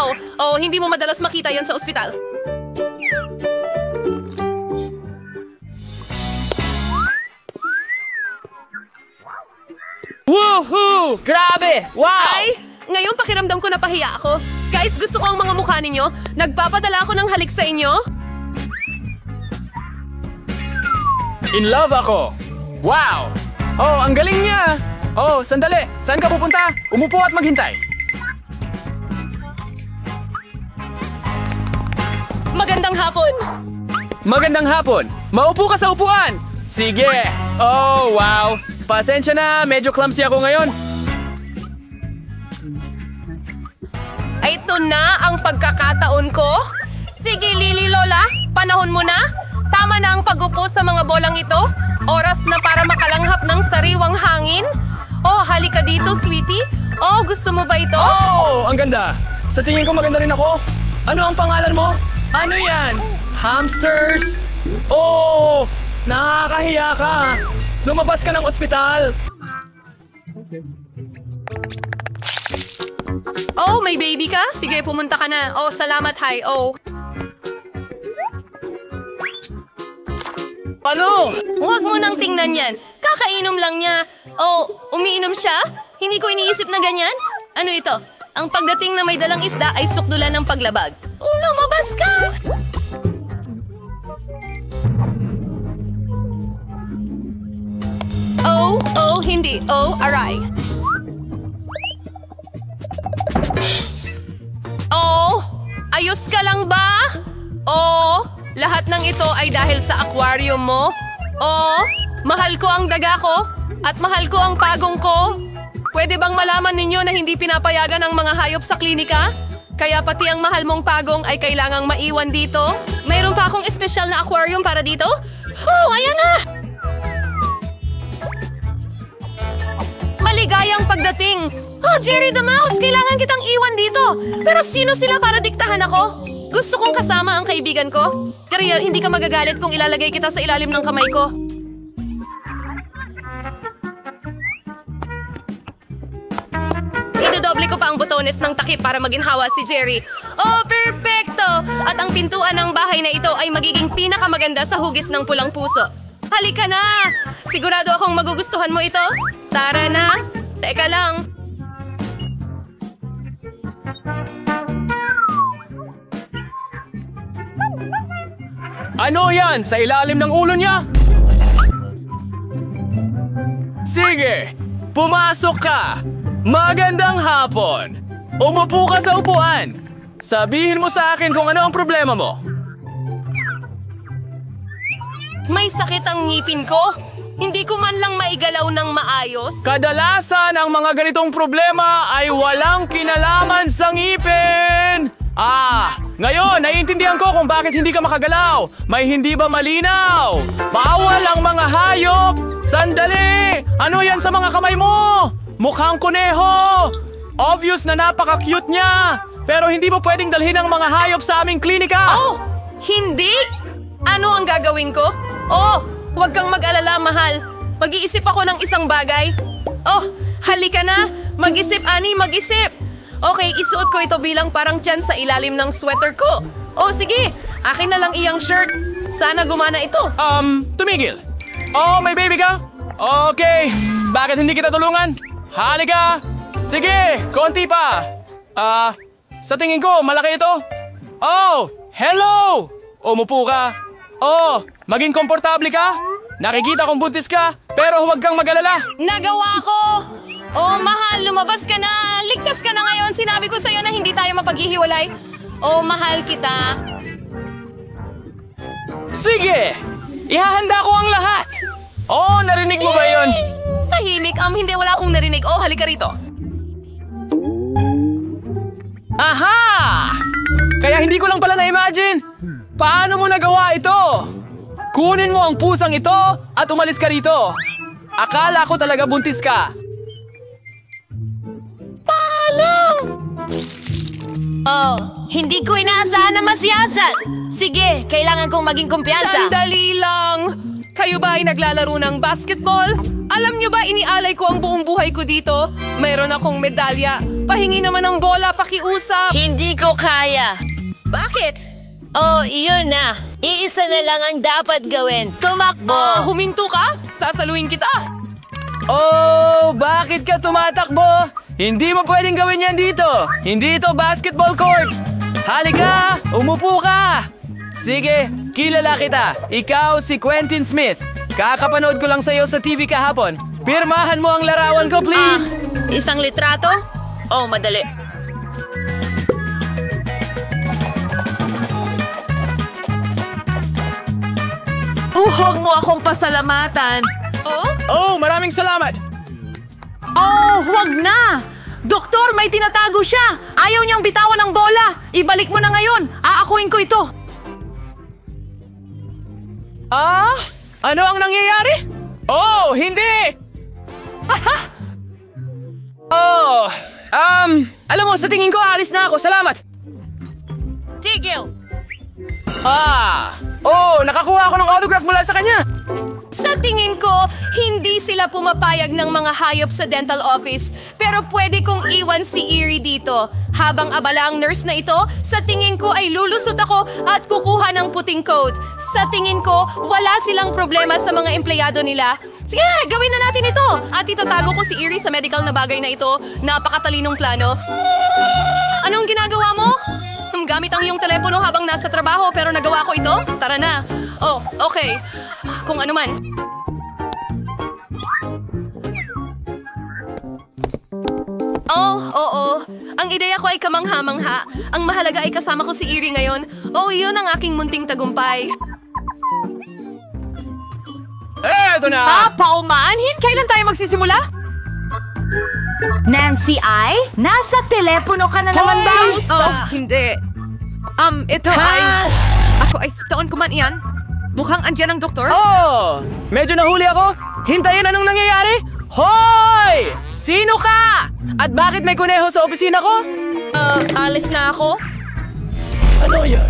Wow! Oh, hindi mo madalas makita yan sa ospital. Woohoo! Grabe! Wow! Ay! Ngayon pakiramdam ko na pahiya ako. Guys, gusto ko ang mga mukha ninyo. Nagpapadala ako ng halik sa inyo. In love ako! Wow! Oh, ang galing niya! Oh, sandali! Saan ka pupunta? Umupo at maghintay. Magandang hapon! Magandang hapon! Maupo ka sa upuan! Sige! Oh, wow! Pasensya na, medyo clumsy ako ngayon. Ay, ito na ang pagkakataon ko. Sige, Lily Lola, panahon mo na. Tama na ang pag-upo sa mga bolang ito. Oras na para makalanghap ng sariwang hangin. Oh, halika dito, sweetie. Oh, gusto mo ba ito? Oh, ang ganda! Sa tingin ko maganda rin ako. Ano ang pangalan mo? Ano yan? Hamsters? Oh, nakakahiya ka. Lumabas ka ng ospital. Oh, may baby ka? Sige, pumunta ka na. Oh, salamat, hi. Oh. Ano? Huwag mo nang tingnan yan. Kakainom lang niya. Oh, umiinom siya? Hindi ko iniisip na ganyan. Ano ito? Ang pagdating na may dalang isda ay sukdulan ng paglabag. Lumabas ka! Oh, hindi. Oh, aray. Oh, ayos ka lang ba? Oh, lahat ng ito ay dahil sa aquarium mo. Oh, mahal ko ang daga ko at mahal ko ang pagong ko. Pwede bang malaman ninyo na hindi pinapayagan ang mga hayop sa klinika? Kaya pati ang mahal mong pagong ay kailangang maiwan dito. Mayroon pa akong espesyal na aquarium para dito. Oh, ayan na! Maligayang pagdating! Oh, Jerry the Mouse, kailangan kitang iwan dito. Pero sino sila para diktahan ako? Gusto kong kasama ang kaibigan ko. Jerry, hindi ka magagalit kung ilalagay kita sa ilalim ng kamay ko. Idodoble ko pa ang botones ng takip para maginhawa si Jerry. Oh, perfecto! At ang pintuan ng bahay na ito ay magiging pinakamaganda sa hugis ng pulang puso. Halika na! Sigurado akong magugustuhan mo ito. Tara na! Teka lang. Ano yan? Sa ilalim ng ulo niya? Sige! Pumasok ka! Magandang hapon! Umupo ka sa upuan! Sabihin mo sa akin kung ano ang problema mo. May sakit ang ngipin ko. Hindi ko man lang maigalaw ng maayos. Kadalasan ang mga ganitong problema ay walang kinalaman sa ngipin! Ngayon, naiintindihan ko kung bakit hindi ka makagalaw. May hindi ba malinaw? Bawal ang mga hayop! Sandali! Ano yan sa mga kamay mo? Mukhang kuneho! Obvious na napaka-cute niya! Pero hindi mo pwedeng dalhin ang mga hayop sa aming klinika! Oh! Hindi! Ano ang gagawin ko? Oh! Huwag kang mag-alala, mahal. Mag-iisip ako ng isang bagay. Oh! Halika na! Mag-isip, Annie, mag-isip! Okay, isuot ko ito bilang parang tiyan sa ilalim ng sweater ko. Oh, sige! Akin na lang iyang shirt. Sana gumana ito. Tumigil! Oh, may baby ka? Okay, bakit hindi kita tulungan? Halika! Sige, konti pa! Sa tingin ko, malaki ito. Oh, hello! Umupo ka. Oh, maging komportable ka? Nakikita kong buntis ka, pero huwag kang mag-alala. Nagawa ko! Oh, mahal, lumabas ka na! Ligtas ka na ngayon! Sinabi ko sa'yo na hindi tayo mapaghihiwalay. Oh, mahal kita. Sige! Ihahanda ko ang lahat! Oh, narinig mo ba yun? Tahimik, hindi wala akong narinig. Oh, halika rito. Aha! Kaya hindi ko lang pala na-imagine. Paano mo nagawa ito? Kunin mo ang pusang ito at umalis ka rito. Akala ko talaga buntis ka. Oh, hindi ko inaasahan na masiyasat. Sige, kailangan kong maging kumpiyansa. Sandali lang. Kayo ba ay naglalaro ng basketball? Alam niyo ba inialay ko ang buong buhay ko dito? Mayroon akong medalya. Pahingi naman ng bola, pakiusap! Hindi ko kaya. Bakit? Oh, iyon na. Iisa na lang ang dapat gawin. Tumakbo. Huminto ka? Sasaluhin kita! Oh, bakit ka tumatakbo? Hindi mo pwedeng gawin yan dito. Hindi ito basketball court. Halika, umupo ka. Sige, kilala kita. Ikaw si Quentin Smith. Kakapanood ko lang sa'yo sa TV kahapon. Pirmahan mo ang larawan ko, please. Isang litrato? Oh, madali. Huwag mo akong pasalamatan. Oh? Oh, maraming salamat. Oh, huwag na! Doktor, may tinatago siya! Ayaw niyang bitawan ng bola! Ibalik mo na ngayon! Aakuin ko ito! Ano ang nangyayari? Oh, hindi! Oh, alam mo, sa tingin ko, alis na ako. Salamat. Tigil! Nakakuha ako ng autograph mula sa kanya. Sa tingin ko, hindi sila pumapayag ng mga hayop sa dental office. Pero pwede kong iwan si Erie dito. Habang abala ang nurse na ito, sa tingin ko ay lulusot ako at kukuha ng puting coat. Sa tingin ko, wala silang problema sa mga empleyado nila. Sige, gawin na natin ito! At itatago ko si Erie sa medical na bagay na ito. Napakatalinong plano. Anong ginagawa mo? Gamit ang iyong telepono habang nasa trabaho pero nagawa ko ito? Tara na. Oh, okay. Kung ano man. Oh, oo. Ang ideya ko ay kamangha-mangha. Ang mahalaga ay kasama ko si Erie ngayon. Oh, iyon ang aking munting tagumpay. Eto na! Paumanhin? Kailan tayo magsisimula? Nancy I? Nasa telepono ka na naman ba? Oh, hindi. Ito ay... Ako ay taon ko man iyan. Mukhang andyan ang doktor. Oh, medyo nahuli ako. Hintayin, anong nangyayari? Hoy! Sino ka? At bakit may kuneho sa opisina ko? Alis na ako. Ano yan?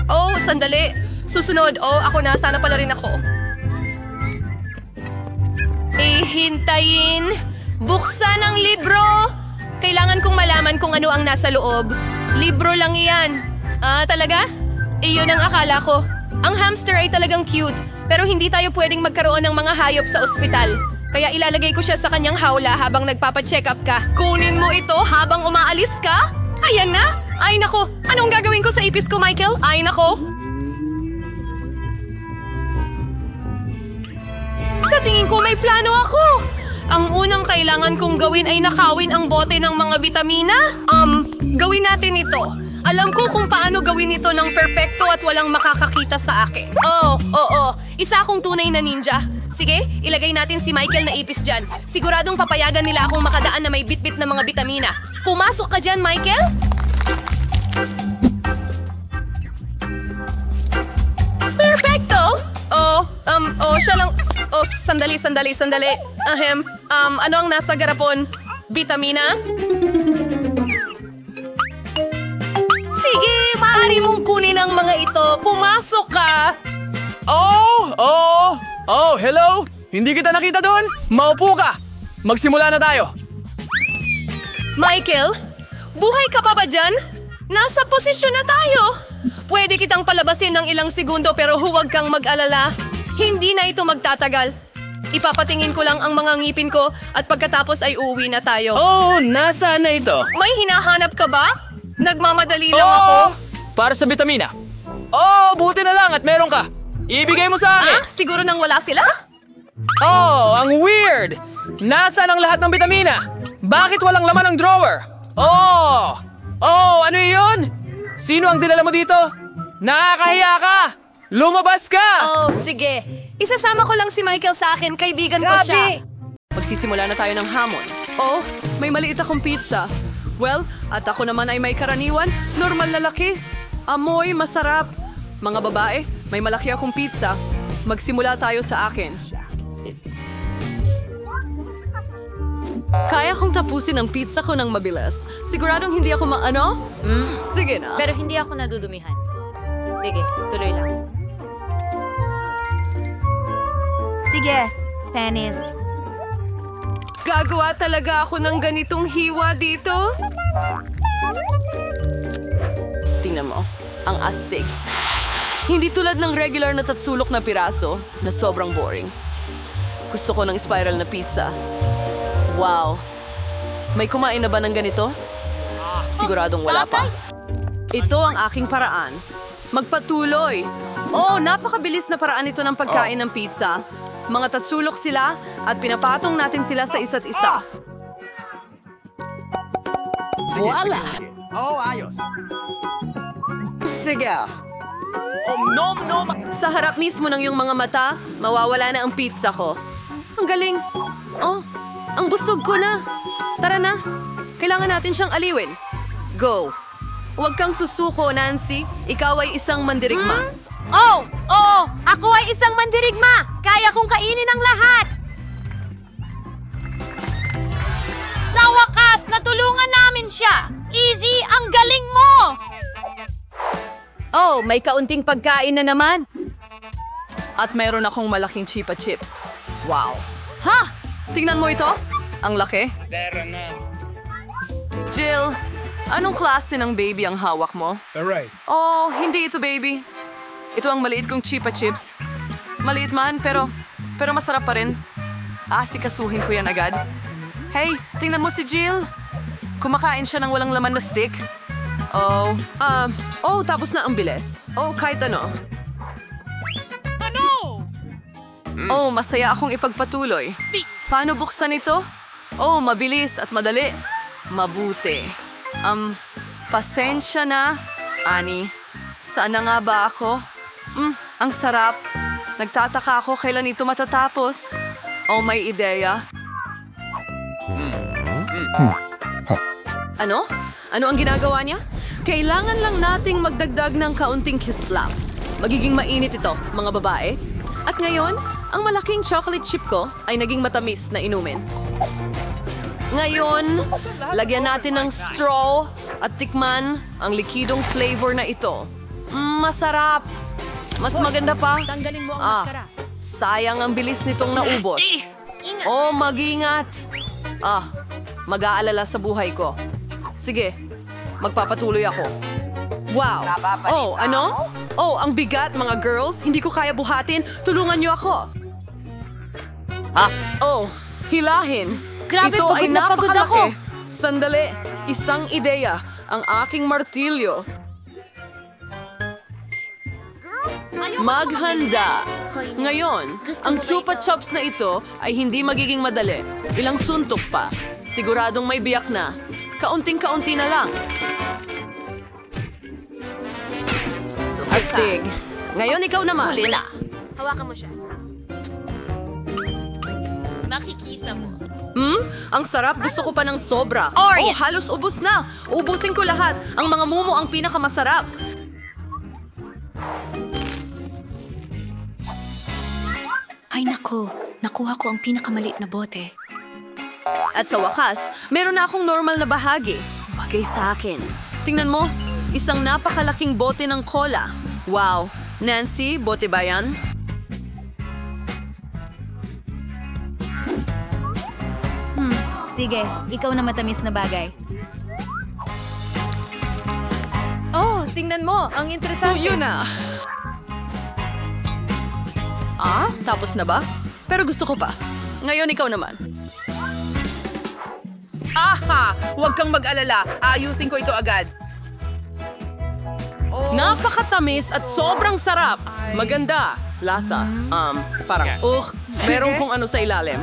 Oh, sandali. Susunod. Oh, ako na. Sana pala rin ako. Hintayin. Buksan ang libro. Kailangan kong malaman kung ano ang nasa loob. Libro lang iyan. Talaga? Iyon ang akala ko. Ang hamster ay talagang cute, pero hindi tayo pwedeng magkaroon ng mga hayop sa ospital. Kaya ilalagay ko siya sa kanyang hawla habang nagpapacheck up ka. Kunin mo ito habang umaalis ka? Ayan na! Ay nako! Anong gagawin ko sa ipis ko, Michael? Ay nako! Sa tingin ko may plano ako! Ang unang kailangan kong gawin ay nakawin ang bote ng mga bitamina. Gawin natin ito. Alam ko kung paano gawin ito ng perpekto at walang makakakita sa akin. Oo. Isa akong tunay na ninja. Sige, ilagay natin si Michael na ipis dyan. Siguradong papayagan nila akong makadaan na may bitbit na mga bitamina. Pumasok ka dyan, Michael! Perfecto! Siya lang... Oh, sandali. Ano ang nasa garapon? Bitamina? Sige, maaari mong kunin ang mga ito. Pumasok ka! Oh, hello? Hindi kita nakita doon? Maupo ka! Magsimula na tayo. Michael, buhay ka pa ba dyan? Nasa posisyon na tayo. Pwede kitang palabasin ng ilang segundo pero huwag kang mag-alala. Hindi na ito magtatagal. Ipapatingin ko lang ang mga ngipin ko at pagkatapos ay uuwi na tayo. Oh, nasaan na ito? May hinahanap ka ba? Nagmamadali lang ako. Para sa bitamina. Oh, buti na lang at meron ka. Ibigay mo sa akin. Siguro nang wala sila? Oh, ang weird! Nasaan ang lahat ng bitamina? Bakit walang laman ng drawer? Oh, ano iyon? Sino ang dinala mo dito? Nakakahiya ka! Lumabas ka! Oh, sige. Isasama ko lang si Michael sa akin. Kaibigan ko siya. Magsisimula na tayo ng hamon. Oh, may maliit akong pizza. Well, at ako naman ay may karaniwan. Normal na laki. Amoy, masarap. Mga babae, may malaki akong pizza. Magsimula tayo sa akin. Kaya kong tapusin ang pizza ko ng mabilis. Siguradong hindi ako Sige na. Pero hindi ako nadudumihan. Sige, tuloy lang. Sige, Pennies. Gagawa talaga ako ng ganitong hiwa dito? Tingnan mo, ang astig. Hindi tulad ng regular na tatsulok na piraso na sobrang boring. Gusto ko ng spiral na pizza. Wow! May kumain na ba ng ganito? Siguradong wala pa. Ito ang aking paraan. Magpatuloy. Oh, napakabilis na paraan ito ng pagkain ng pizza. Mga tatsulok sila at pinapatong natin sila sa isa't isa. Voila! Sige. Sa harap mismo ng iyong mga mata, mawawala na ang pizza ko. Ang galing. Oh, ang busog ko na. Tara na. Kailangan natin siyang aliwin. Go. Huwag kang susuko, Nancy. Ikaw ay isang mandirigma. Oh! Oo! Ako ay isang mandirigma! Kaya kong kainin ang lahat! Sa wakas, natulungan namin siya! Easy, ang galing mo! Oh, may kaunting pagkain na naman. At mayroon akong malaking Chipa Chips. Wow. Ha! Tingnan mo ito. Ang laki. Jill, anong klase ng baby ang hawak mo? Oh, hindi ito baby. Ito ang maliit kong Chipa Chips. Maliit man, pero masarap pa rin. Asikasuhin ko yan agad. Hey, tingnan mo si Jill. Kumakain siya ng walang laman na stick. Tapos na ang bilis. Oh, kahit ano. Oh, masaya akong ipagpatuloy. Paano buksan ito? Oh, mabilis at madali. Mabuti. Pasensya na, Annie. Saan na nga ba ako? Ang sarap. Nagtataka ako kailan ito matatapos. Oh, may ideya. Ano? Ano ang ginagawa niya? Kailangan lang nating magdagdag ng kaunting kislap. Magiging mainit ito, mga babae. At ngayon, ang malaking chocolate chip ko ay naging matamis na inumin. Ngayon, lagyan natin ng straw at tikman ang likidong flavor na ito. Masarap. Mas maganda pa. Tanggalin mo ang maskara. Sayang ang bilis nitong naubos. Oh, mag-ingat. Mag-aalala sa buhay ko. Sige, magpapatuloy ako. Wow. Oh, ano? Oh, ang bigat, mga girls. Hindi ko kaya buhatin. Tulungan niyo ako. Oh, hilahin. Grabe, Ito pagod ay na pagod napakalaki. ako. Sandali, isang ideya. Ang aking martilyo. Maghanda. Ngayon, ang chupa chops na ito ay hindi magiging madali. Ilang suntok pa. Siguradong may biyak na. Kaunting-kaunti na lang. Astig. Ngayon ikaw naman. Huli na. Hawakan mo siya. Makikita mo. Ang sarap. Gusto ko pa ng sobra. Or Oh, halos ubos na. Ubusin ko lahat. Ang mga mumo ang pinakamasarap. Ay nako, nakuha ko ang pinakamaliit na bote. At sa wakas, meron na akong normal na bahagi. Bagay sa akin. Tingnan mo, isang napakalaking bote ng cola. Wow. Nancy, bote ba yan? Sige, ikaw na matamis na bagay. Oh, tingnan mo. Ang interesante. Yun na. Tapos na ba? Pero gusto ko pa. Ngayon ikaw naman. Aha! Huwag kang mag-alala. Ayusin ko ito agad. Napakatamis at sobrang sarap. Maganda. Lasa. Parang, merong kung ano sa ilalim.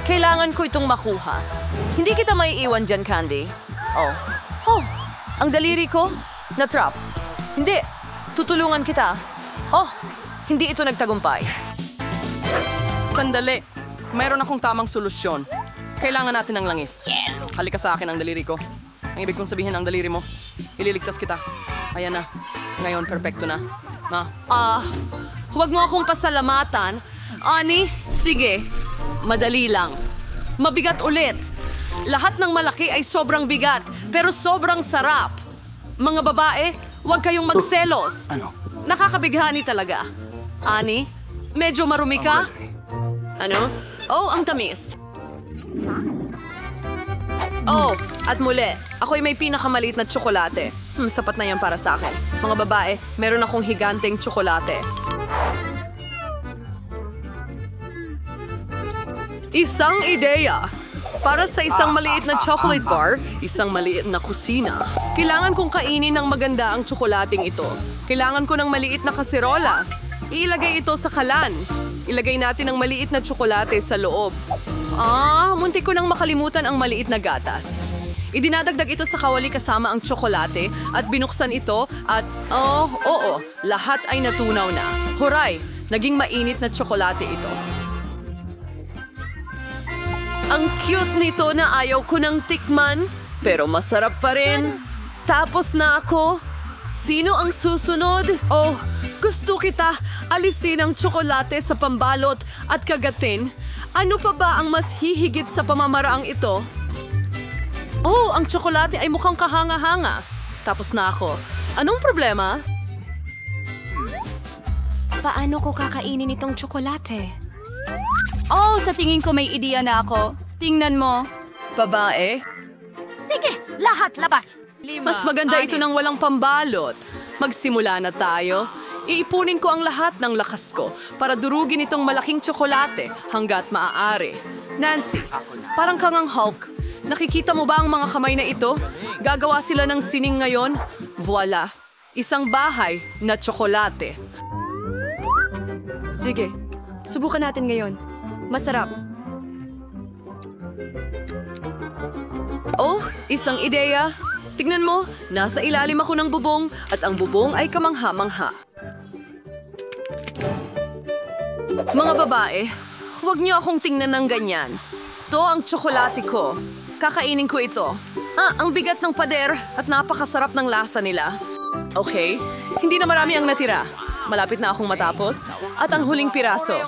Kailangan ko itong makuha. Hindi kita maiiwan dyan, Candy. Oh, ang daliri ko, na-trap. Hindi, tutulungan kita. Oh, hindi ito nagtagumpay. Sandali, mayroon akong tamang solusyon. Kailangan natin ng langis. Halika sa akin ang daliri ko. Ang ibig kong sabihin ang daliri mo. Ililigtas kita. Ayan na. Ngayon, perfecto na. Huwag mo akong pasalamatan. Ani, sige. Madali lang. Mabigat ulit. Lahat ng malaki ay sobrang bigat, pero sobrang sarap. Mga babae, huwag kayong magselos. Nakakabighani talaga. Ani, Medyo marumi ka? Ano? Oh, ang tamis. Oh, at muli, ako'y may pinakamaliit na tsokolate. Sapat na yan para sa akin. Mga babae, meron akong higanteng tsokolate. Isang ideya. Para sa isang maliit na chocolate bar, isang maliit na kusina. Kailangan kong kainin ng maganda ang tsokolating ito. Kailangan ko ng maliit na kaserola. Iilagay ito sa kalan. Ilagay natin ang maliit na tsokolate sa loob. Muntik ko nang makalimutan ang maliit na gatas. Idinadagdag ito sa kawali kasama ang tsokolate at binuksan ito at, oo, lahat ay natunaw na. Huray, naging mainit na tsokolate ito. Ang cute nito na ayaw ko nang tikman, pero masarap pa rin. Tapos na ako. Sino ang susunod? Oh, gusto kita alisin ang tsokolate sa pambalot at kagatin. Ano pa ba ang mas hihigit sa pamamaraang ito? Oh, ang tsokolate ay mukhang kahanga-hanga. Tapos na ako. Anong problema? Paano ko kakainin itong tsokolate? Oh, sa tingin ko may ideya na ako. Tingnan mo. Babae? Sige, lahat labas. Mas maganda ito nang walang pambalot. Magsimula na tayo. Iipunin ko ang lahat ng lakas ko para durugin itong malaking tsokolate hanggat maaari. Nancy, parang kang ang Hulk. Nakikita mo ba ang mga kamay na ito? Gagawa sila ng sining ngayon. Voila! Isang bahay na tsokolate. Sige, subukan natin ngayon. Masarap. Oh, isang ideya. Tignan mo, nasa ilalim ako ng bubong at ang bubong ay kamangha-mangha. Mga babae, huwag niyo akong tingnan ng ganyan. Ito ang tsokolate ko. Kakainin ko ito. Ang bigat ng pader at napakasarap ng lasa nila. Okay, hindi na marami ang natira. Malapit na akong matapos. At ang huling piraso.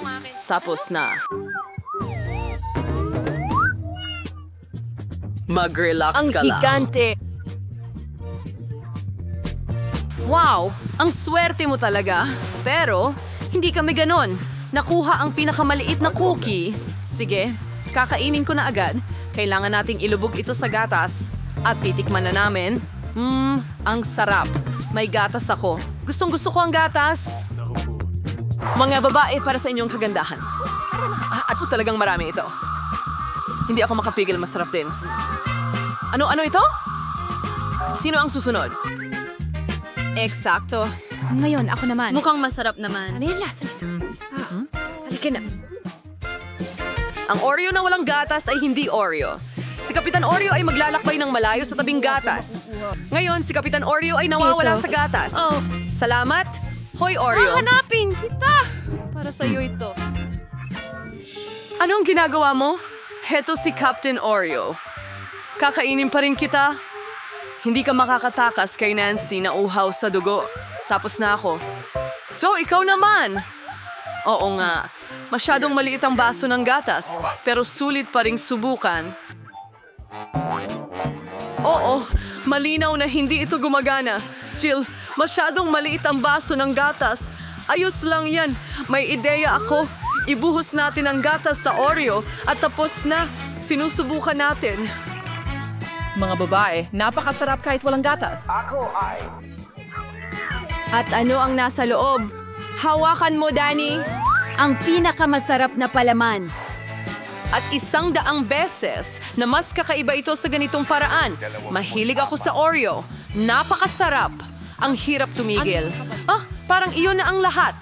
Tapos na. Mag-relax ka lang. Higante. Wow! Ang swerte mo talaga. Pero, hindi kami ganon. Nakuha ang pinakamaliit na cookie. Sige, kakainin ko na agad. Kailangan nating ilubog ito sa gatas. At titikman na namin. Ang sarap. May gatas ako. Gustong-gusto ko ang gatas. Mga babae, para sa inyong kagandahan. At talagang marami ito. Hindi ako makapigil, masarap din. Ano ito? Sino ang susunod? Eksakto. Ngayon, ako naman. Mukhang masarap naman. Ano yung lasa nito? Halika na. Ang Oreo na walang gatas ay hindi Oreo. Si Kapitan Oreo ay maglalakbay ng malayo sa tabing gatas. Ngayon, si Kapitan Oreo ay nawawala sa gatas. Oh. Salamat. Hoy, Oreo. Hanapin kita! Para sa'yo ito. Anong ginagawa mo? Heto si Captain Oreo. Kakainin pa rin kita. Hindi ka makakatakas kay Nancy na uhaw sa dugo. Tapos na ako. So, ikaw naman. Oo nga. Masyadong maliit ang baso ng gatas. Pero sulit pa ring subukan. Oo, malinaw na hindi ito gumagana. Jill, masyadong maliit ang baso ng gatas. Ayos lang yan. May ideya ako. Ibuhos natin ang gatas sa Oreo at tapos na. Sinusubukan natin. Mga babae, napakasarap kahit walang gatas. At ano ang nasa loob? Hawakan mo, Danny. Ang pinakamasarap na palaman. At 100 beses na mas kakaiba ito sa ganitong paraan. Mahilig ako sa Oreo. Napakasarap. Ang hirap tumigil. Parang iyon na ang lahat.